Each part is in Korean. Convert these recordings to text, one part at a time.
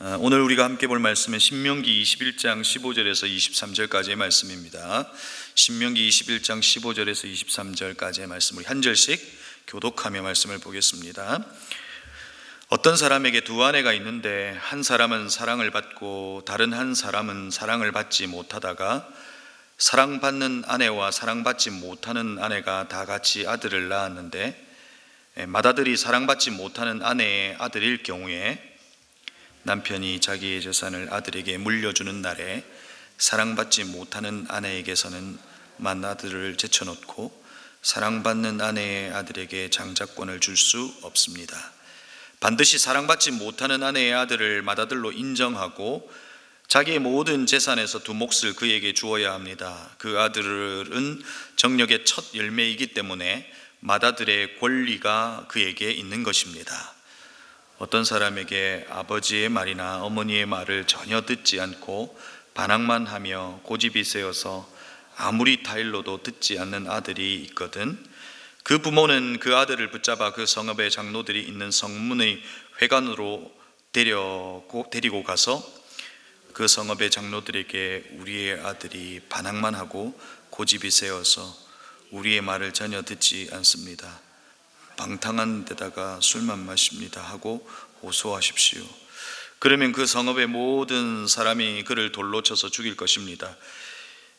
오늘 우리가 함께 볼 말씀은 신명기 21장 15절에서 23절까지의 말씀입니다. 신명기 21장 15절에서 23절까지의 말씀을 한 절씩 교독하며 말씀을 보겠습니다. 어떤 사람에게 두 아내가 있는데 한 사람은 사랑을 받고 다른 한 사람은 사랑을 받지 못하다가 사랑받는 아내와 사랑받지 못하는 아내가 다 같이 아들을 낳았는데 맏아들이 사랑받지 못하는 아내의 아들일 경우에 남편이 자기의 재산을 아들에게 물려주는 날에 사랑받지 못하는 아내에게서는 맏아들을 제쳐놓고 사랑받는 아내의 아들에게 장자권을 줄 수 없습니다. 반드시 사랑받지 못하는 아내의 아들을 맏아들로 인정하고 자기의 모든 재산에서 두 몫을 그에게 주어야 합니다. 그 아들은 정력의 첫 열매이기 때문에 맏아들의 권리가 그에게 있는 것입니다. 어떤 사람에게 아버지의 말이나 어머니의 말을 전혀 듣지 않고 반항만 하며 고집이 세어서 아무리 타일러도 듣지 않는 아들이 있거든 그 부모는 그 아들을 붙잡아 그 성읍의 장로들이 있는 성문의 회관으로 데리고 가서 그 성읍의 장로들에게 우리의 아들이 반항만 하고 고집이 세어서 우리의 말을 전혀 듣지 않습니다. 방탕한 데다가 술만 마십니다 하고 호소하십시오. 그러면 그 성읍의 모든 사람이 그를 돌로 쳐서 죽일 것입니다.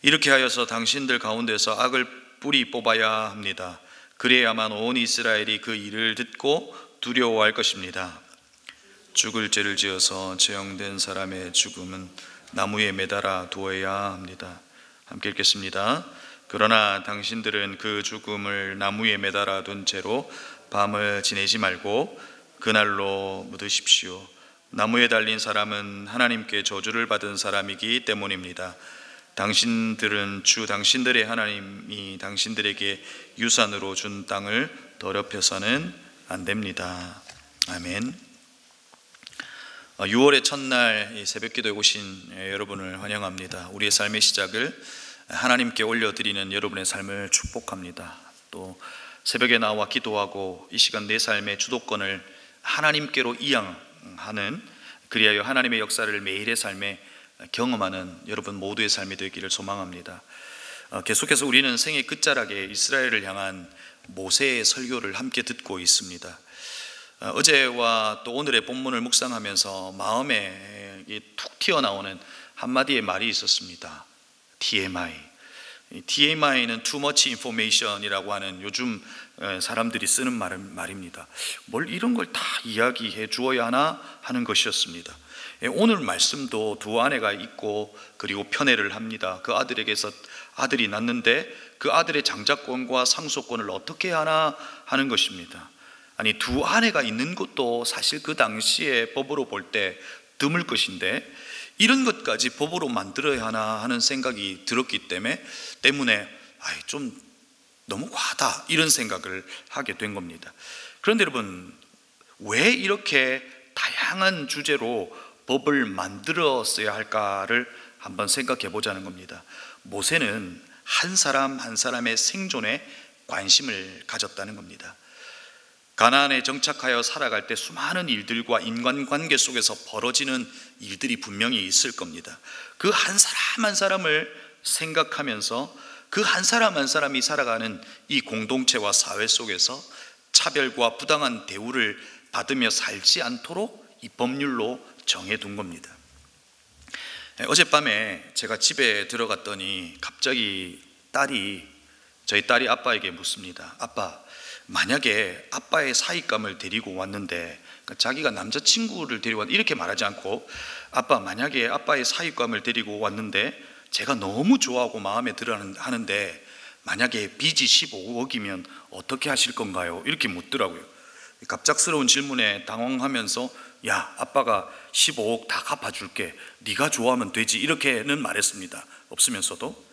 이렇게 하여서 당신들 가운데서 악을 뿌리 뽑아야 합니다. 그래야만 온 이스라엘이 그 일을 듣고 두려워할 것입니다. 죽을 죄를 지어서 죄형된 사람의 죽음은 나무에 매달아 두어야 합니다. 함께 읽겠습니다. 그러나 당신들은 그 죽음을 나무에 매달아 둔 채로 밤을 지내지 말고 그날로 묻으십시오. 나무에 달린 사람은 하나님께 저주를 받은 사람이기 때문입니다. 당신들은 주 당신들의 하나님이 당신들에게 유산으로 준 땅을 더럽혀서는 안 됩니다. 아멘. 6월의 첫날 새벽기도에 오신 여러분을 환영합니다. 우리의 삶의 시작을 하나님께 올려드리는 여러분의 삶을 축복합니다. 또 새벽에 나와 기도하고 이 시간 내 삶의 주도권을 하나님께로 이양하는, 그리하여 하나님의 역사를 매일의 삶에 경험하는 여러분 모두의 삶이 되기를 소망합니다. 계속해서 우리는 생애 끝자락에 이스라엘을 향한 모세의 설교를 함께 듣고 있습니다. 어제와 또 오늘의 본문을 묵상하면서 마음에 툭 튀어나오는 한마디의 말이 있었습니다. TMI는 Too Much Information이라고 하는 요즘 사람들이 쓰는 말입니다. 뭘 이런 걸 다 이야기해 주어야 하나 하는 것이었습니다. 오늘 말씀도 두 아내가 있고 그리고 편애를 합니다. 그 아들에게서 아들이 낳는데 그 아들의 장자권과 상속권을 어떻게 하나 하는 것입니다. 아니, 두 아내가 있는 것도 사실 그 당시에 법으로 볼 때 드물 것인데 이런 것까지 법으로 만들어야 하나 하는 생각이 들었기 때문에 좀 너무 과하다 이런 생각을 하게 된 겁니다. 그런데 여러분, 왜 이렇게 다양한 주제로 법을 만들었어야 할까를 한번 생각해 보자는 겁니다. 모세는 한 사람 한 사람의 생존에 관심을 가졌다는 겁니다. 가나안에 정착하여 살아갈 때 수많은 일들과 인간관계 속에서 벌어지는 일들이 분명히 있을 겁니다. 그 한 사람 한 사람을 생각하면서 그 한 사람 한 사람이 살아가는 이 공동체와 사회 속에서 차별과 부당한 대우를 받으며 살지 않도록 이 법률로 정해둔 겁니다. 어젯밤에 제가 집에 들어갔더니 갑자기 저희 딸이 아빠에게 묻습니다. 아빠, 만약에 아빠의 사익감을 데리고 왔는데, 그러니까 자기가 남자친구를 데리고 왔는데 이렇게 말하지 않고, 아빠, 만약에 아빠의 사익감을 데리고 왔는데 제가 너무 좋아하고 마음에 들어 하는데 만약에 빚이 15억이면 어떻게 하실 건가요? 이렇게 묻더라고요. 갑작스러운 질문에 당황하면서 야, 아빠가 15억 다 갚아줄게, 네가 좋아하면 되지, 이렇게는 말했습니다. 없으면서도.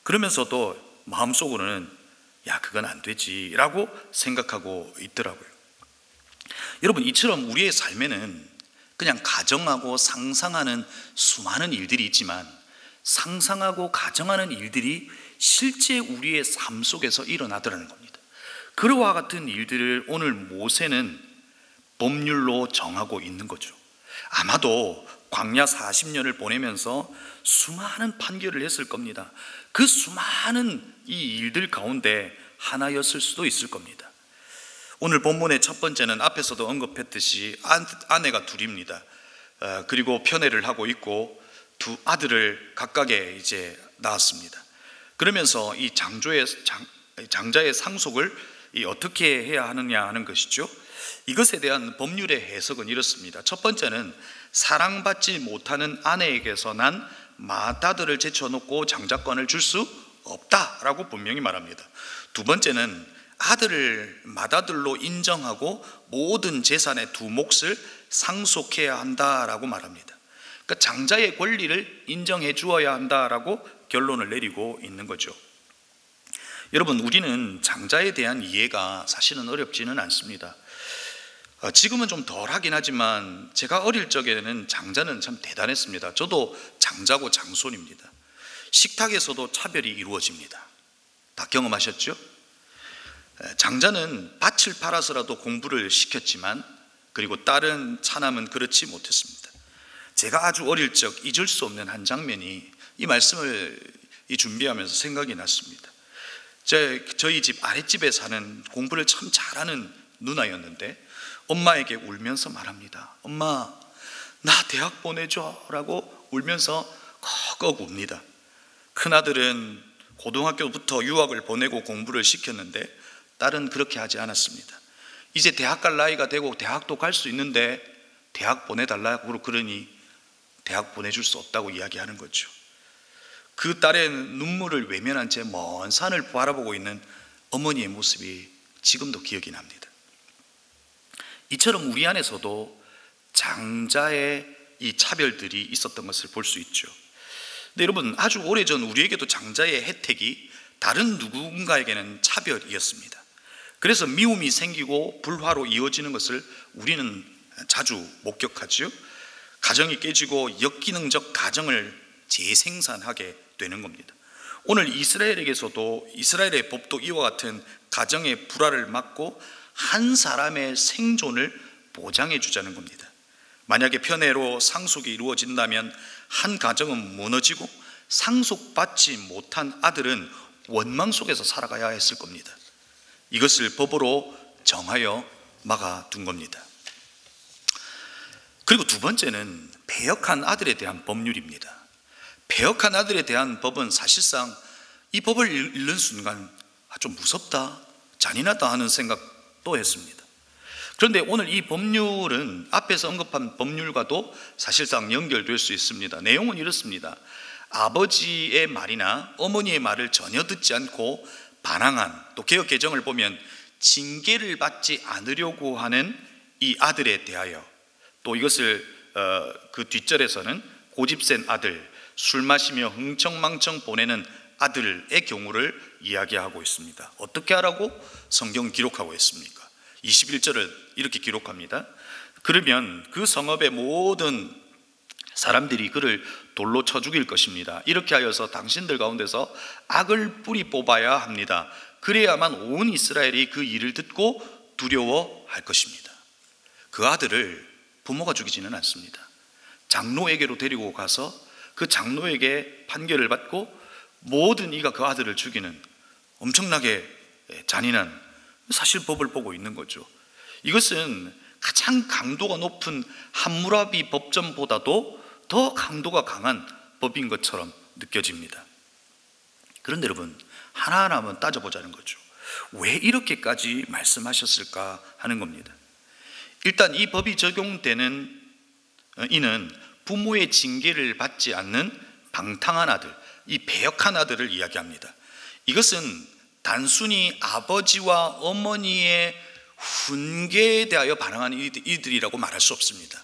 그러면서도 마음속으로는 야, 그건 안 되지 라고 생각하고 있더라고요. 여러분, 이처럼 우리의 삶에는 그냥 가정하고 상상하는 수많은 일들이 있지만 상상하고 가정하는 일들이 실제 우리의 삶 속에서 일어나더라는 겁니다. 그와 같은 일들을 오늘 모세는 법률로 정하고 있는 거죠. 아마도 광야 40년을 보내면서 수많은 판결을 했을 겁니다. 그 수많은 이 일들 가운데 하나였을 수도 있을 겁니다. 오늘 본문의 첫 번째는 앞에서도 언급했듯이 아내가 둘입니다. 그리고 편애를 하고 있고 두 아들을 각각에 이제 낳았습니다. 그러면서 이 장자의 상속을 어떻게 해야 하느냐 하는 것이죠. 이것에 대한 법률의 해석은 이렇습니다. 첫 번째는 사랑받지 못하는 아내에게서 난 맏아들을 제쳐놓고 장자권을 줄 수 없다라고 분명히 말합니다. 두 번째는 아들을 맏아들로 인정하고 모든 재산의 두 몫을 상속해야 한다라고 말합니다. 그러니까 장자의 권리를 인정해 주어야 한다라고 결론을 내리고 있는 거죠. 여러분, 우리는 장자에 대한 이해가 사실은 어렵지는 않습니다. 지금은 좀 덜하긴 하지만 제가 어릴 적에는 장자는 참 대단했습니다. 저도 장자고 장손입니다. 식탁에서도 차별이 이루어집니다. 다 경험하셨죠? 장자는 밭을 팔아서라도 공부를 시켰지만, 그리고 다른 차남은 그렇지 못했습니다. 제가 아주 어릴 적 잊을 수 없는 한 장면이 이 말씀을 준비하면서 생각이 났습니다. 저희 집 아랫집에 사는 공부를 참 잘하는 누나였는데 엄마에게 울면서 말합니다. 엄마, 나 대학 보내줘 라고 울면서 꺽꺽 웁니다. 큰아들은 고등학교부터 유학을 보내고 공부를 시켰는데 딸은 그렇게 하지 않았습니다. 이제 대학 갈 나이가 되고 대학도 갈 수 있는데 대학 보내달라고 그러니 대학 보내줄 수 없다고 이야기하는 거죠. 그 딸의 눈물을 외면한 채 먼 산을 바라보고 있는 어머니의 모습이 지금도 기억이 납니다. 이처럼 우리 안에서도 장자의 이 차별들이 있었던 것을 볼 수 있죠. 근데 여러분, 아주 오래전 우리에게도 장자의 혜택이 다른 누군가에게는 차별이었습니다. 그래서 미움이 생기고 불화로 이어지는 것을 우리는 자주 목격하죠. 가정이 깨지고 역기능적 가정을 재생산하게 되는 겁니다. 오늘 이스라엘의 법도 이와 같은 가정의 불화를 막고 한 사람의 생존을 보장해 주자는 겁니다. 만약에 편애로 상속이 이루어진다면 한 가정은 무너지고 상속받지 못한 아들은 원망 속에서 살아가야 했을 겁니다. 이것을 법으로 정하여 막아둔 겁니다. 그리고 두 번째는 배역한 아들에 대한 법률입니다. 배역한 아들에 대한 법은 사실상 이 법을 읽는 순간 좀 무섭다, 잔인하다 하는 생각도 했습니다. 그런데 오늘 이 법률은 앞에서 언급한 법률과도 사실상 연결될 수 있습니다. 내용은 이렇습니다. 아버지의 말이나 어머니의 말을 전혀 듣지 않고 반항한, 또 개역 개정을 보면 징계를 받지 않으려고 하는 이 아들에 대하여, 또 이것을 그 뒷절에서는 고집센 아들, 술 마시며 흥청망청 보내는 아들의 경우를 이야기하고 있습니다. 어떻게 하라고 성경 기록하고 있습니까? 21절을 이렇게 기록합니다. 그러면 그 성읍의 모든 사람들이 그를 돌로 쳐 죽일 것입니다. 이렇게 하여서 당신들 가운데서 악을 뿌리 뽑아야 합니다. 그래야만 온 이스라엘이 그 일을 듣고 두려워할 것입니다. 그 아들을 부모가 죽이지는 않습니다. 장로에게로 데리고 가서 그 장로에게 판결을 받고 모든 이가 그 아들을 죽이는 엄청나게 잔인한 사실법을 보고 있는 거죠. 이것은 가장 강도가 높은 함무라비 법전보다도 더 강도가 강한 법인 것처럼 느껴집니다. 그런데 여러분, 하나하나 한번 따져보자는 거죠. 왜 이렇게까지 말씀하셨을까 하는 겁니다. 일단 이 법이 적용되는 이는 부모의 징계를 받지 않는 방탕한 아들, 이 배역한 아들을 이야기합니다. 이것은 단순히 아버지와 어머니의 훈계에 대하여 반항하는 이들이라고 말할 수 없습니다.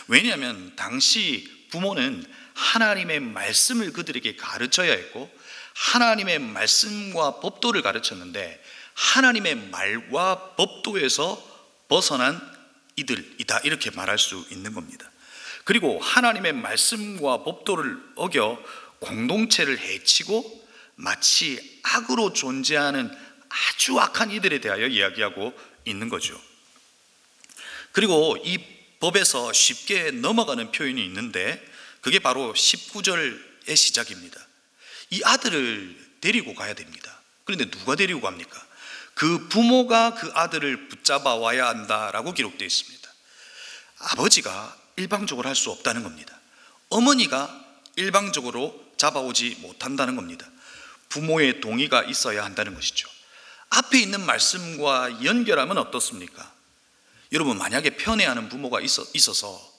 왜냐하면 당시 부모는 하나님의 말씀을 그들에게 가르쳐야 했고 하나님의 말씀과 법도를 가르쳤는데 하나님의 말과 법도에서 벗어난 이들이다, 이렇게 말할 수 있는 겁니다. 그리고 하나님의 말씀과 법도를 어겨 공동체를 해치고 마치 악으로 존재하는 아주 악한 이들에 대하여 이야기하고 있는 거죠. 그리고 이 법에서 쉽게 넘어가는 표현이 있는데 그게 바로 19절의 시작입니다. 이 아들을 데리고 가야 됩니다. 그런데 누가 데리고 갑니까? 그 부모가 그 아들을 붙잡아 와야 한다라고 기록되어 있습니다. 아버지가 일방적으로 할 수 없다는 겁니다. 어머니가 일방적으로 잡아오지 못한다는 겁니다. 부모의 동의가 있어야 한다는 것이죠. 앞에 있는 말씀과 연결하면 어떻습니까? 여러분, 만약에 편애하는 부모가 있어서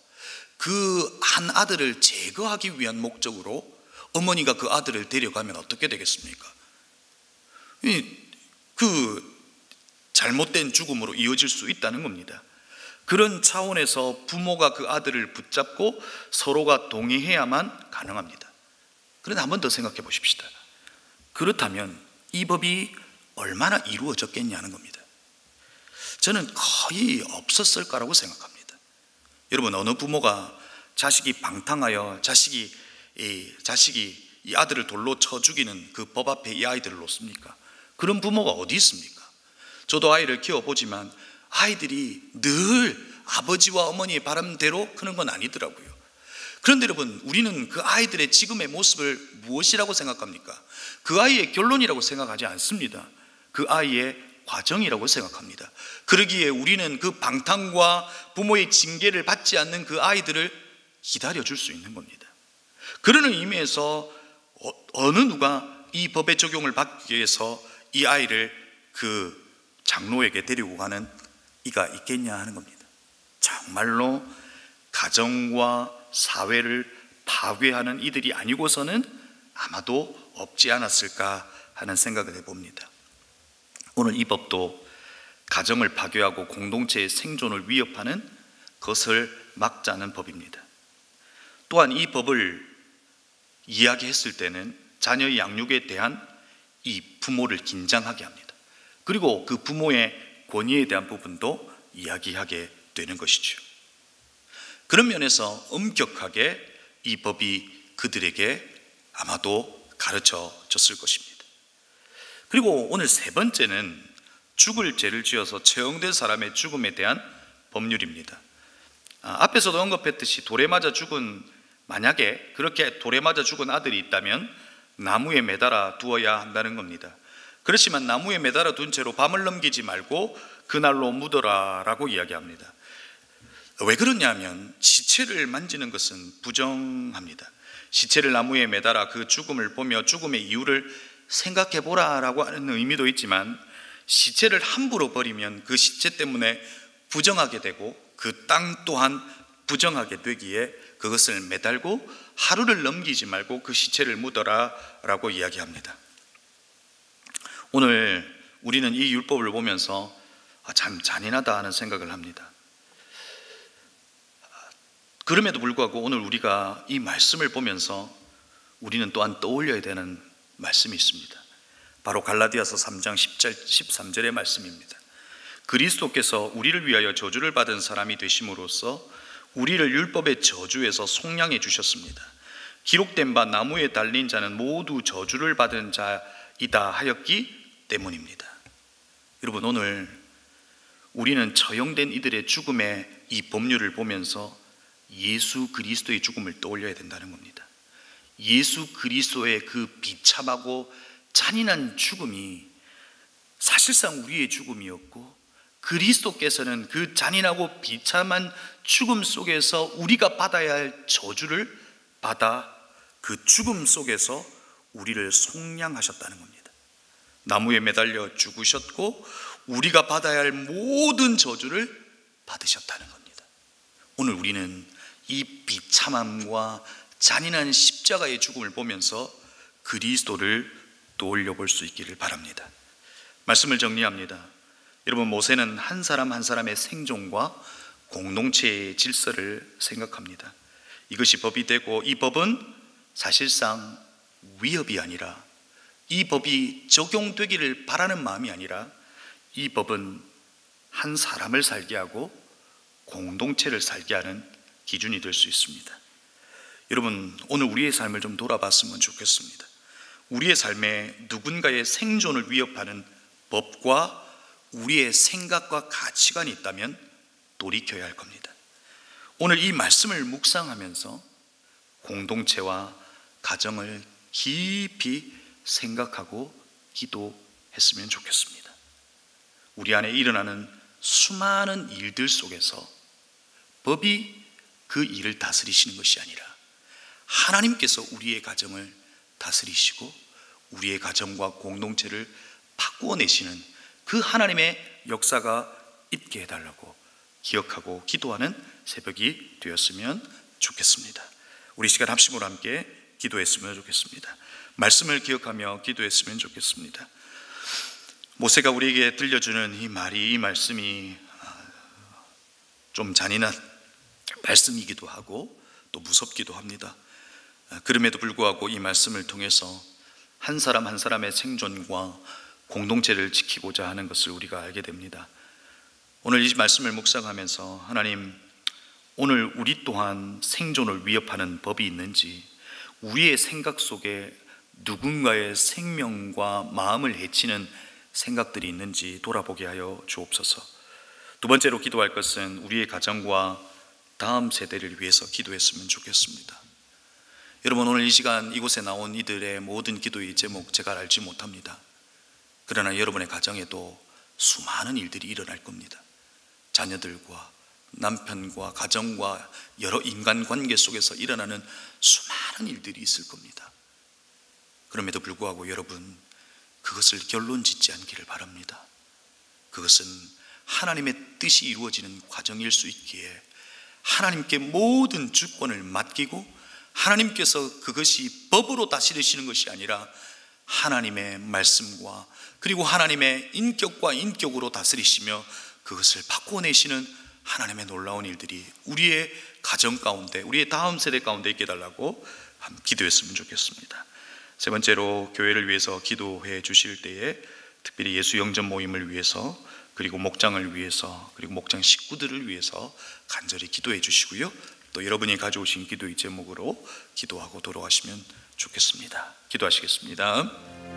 그 한 아들을 제거하기 위한 목적으로 어머니가 그 아들을 데려가면 어떻게 되겠습니까? 그 잘못된 죽음으로 이어질 수 있다는 겁니다. 그런 차원에서 부모가 그 아들을 붙잡고 서로가 동의해야만 가능합니다. 그런데 한 번 더 생각해 보십시다. 그렇다면 이 법이 얼마나 이루어졌겠냐는 겁니다. 저는 거의 없었을 거라고 생각합니다. 여러분, 어느 부모가 자식이 방탕하여 자식이 이 아들을 돌로 쳐 죽이는 그 법 앞에 이 아이들을 놓습니까? 그런 부모가 어디 있습니까? 저도 아이를 키워보지만 아이들이 늘 아버지와 어머니의 바람대로 크는 건 아니더라고요. 그런데 여러분, 우리는 그 아이들의 지금의 모습을 무엇이라고 생각합니까? 그 아이의 결론이라고 생각하지 않습니다. 그 아이의 과정이라고 생각합니다. 그러기에 우리는 그 방탕과 부모의 징계를 받지 않는 그 아이들을 기다려줄 수 있는 겁니다. 그러는 의미에서 어느 누가 이 법의 적용을 받기 위해서 이 아이를 그 장로에게 데리고 가는 이가 있겠냐 하는 겁니다. 정말로 가정과 사회를 파괴하는 이들이 아니고서는 아마도 없지 않았을까 하는 생각을 해봅니다. 오늘 이 법도 가정을 파괴하고 공동체의 생존을 위협하는 것을 막자는 법입니다. 또한 이 법을 이야기했을 때는 자녀의 양육에 대한 이 부모를 긴장하게 합니다. 그리고 그 부모의 권위에 대한 부분도 이야기하게 되는 것이죠. 그런 면에서 엄격하게 이 법이 그들에게 아마도 가르쳐졌을 것입니다. 그리고 오늘 세 번째는 죽을 죄를 지어서 처형된 사람의 죽음에 대한 법률입니다. 앞에서도 언급했듯이 돌에 맞아 죽은, 만약에 그렇게 돌에 맞아 죽은 아들이 있다면 나무에 매달아 두어야 한다는 겁니다. 그렇지만 나무에 매달아 둔 채로 밤을 넘기지 말고 그날로 묻어라 라고 이야기합니다. 왜 그러냐면 시체를 만지는 것은 부정합니다. 시체를 나무에 매달아 그 죽음을 보며 죽음의 이유를 생각해 보라 라고 하는 의미도 있지만, 시체를 함부로 버리면 그 시체 때문에 부정하게 되고 그 땅 또한 부정하게 되기에 그것을 매달고 하루를 넘기지 말고 그 시체를 묻어라 라고 이야기합니다. 오늘 우리는 이 율법을 보면서 참 잔인하다 하는 생각을 합니다. 그럼에도 불구하고 오늘 우리가 이 말씀을 보면서 우리는 또한 떠올려야 되는 말씀이 있습니다. 바로 갈라디아서 3장 13절의 말씀입니다. 그리스도께서 우리를 위하여 저주를 받은 사람이 되심으로써 우리를 율법의 저주에서 속량해 주셨습니다. 기록된 바 나무에 달린 자는 모두 저주를 받은 자이다 하였기 때문입니다. 여러분, 오늘 우리는 처형된 이들의 죽음의 이 법률을 보면서 예수 그리스도의 죽음을 떠올려야 된다는 겁니다. 예수 그리스도의 그 비참하고 잔인한 죽음이 사실상 우리의 죽음이었고, 그리스도께서는 그 잔인하고 비참한 죽음 속에서 우리가 받아야 할 저주를 받아 그 죽음 속에서 우리를 속량하셨다는 겁니다. 나무에 매달려 죽으셨고 우리가 받아야 할 모든 저주를 받으셨다는 겁니다. 오늘 우리는 이 비참함과 잔인한 십자가의 죽음을 보면서 그리스도를 떠올려 볼 수 있기를 바랍니다. 말씀을 정리합니다. 여러분, 모세는 한 사람 한 사람의 생존과 공동체의 질서를 생각합니다. 이것이 법이 되고, 이 법은 사실상 위협이 아니라, 이 법이 적용되기를 바라는 마음이 아니라, 이 법은 한 사람을 살게 하고 공동체를 살게 하는 기준이 될 수 있습니다. 여러분, 오늘 우리의 삶을 좀 돌아봤으면 좋겠습니다. 우리의 삶에 누군가의 생존을 위협하는 법과 우리의 생각과 가치관이 있다면 돌이켜야 할 겁니다. 오늘 이 말씀을 묵상하면서 공동체와 가정을 깊이 생각하고 기도했으면 좋겠습니다. 우리 안에 일어나는 수많은 일들 속에서 법이 그 일을 다스리시는 것이 아니라 하나님께서 우리의 가정을 다스리시고 우리의 가정과 공동체를 바꾸어내시는 그 하나님의 역사가 있게 해달라고 기억하고 기도하는 새벽이 되었으면 좋겠습니다. 우리 시간 합심으로 함께 기도했으면 좋겠습니다. 말씀을 기억하며 기도했으면 좋겠습니다. 모세가 우리에게 들려주는 이 말씀이 좀 잔인한 말씀이기도 하고 또 무섭기도 합니다. 그럼에도 불구하고 이 말씀을 통해서 한 사람 한 사람의 생존과 공동체를 지키고자 하는 것을 우리가 알게 됩니다. 오늘 이 말씀을 묵상하면서 하나님, 오늘 우리 또한 생존을 위협하는 법이 있는지, 우리의 생각 속에 누군가의 생명과 마음을 해치는 생각들이 있는지 돌아보게 하여 주옵소서. 두 번째로 기도할 것은 우리의 가정과 다음 세대를 위해서 기도했으면 좋겠습니다. 여러분, 오늘 이 시간 이곳에 나온 이들의 모든 기도의 제목 제가 알지 못합니다. 그러나 여러분의 가정에도 수많은 일들이 일어날 겁니다. 자녀들과 남편과 가정과 여러 인간관계 속에서 일어나는 수많은 일들이 있을 겁니다. 그럼에도 불구하고 여러분, 그것을 결론 짓지 않기를 바랍니다. 그것은 하나님의 뜻이 이루어지는 과정일 수 있기에 하나님께 모든 주권을 맡기고 하나님께서 그것이 법으로 다스리시는 것이 아니라 하나님의 말씀과 그리고 하나님의 인격과 인격으로 다스리시며 그것을 바꾸어내시는 하나님의 놀라운 일들이 우리의 가정 가운데, 우리의 다음 세대 가운데 있게 해달라고 기도했으면 좋겠습니다. 세 번째로, 교회를 위해서 기도해 주실 때에 특별히 예수 영전 모임을 위해서, 그리고 목장을 위해서, 그리고 목장 식구들을 위해서 간절히 기도해 주시고요, 또 여러분이 가져오신 기도의 제목으로 기도하고 돌아가시면 좋겠습니다. 기도하시겠습니다.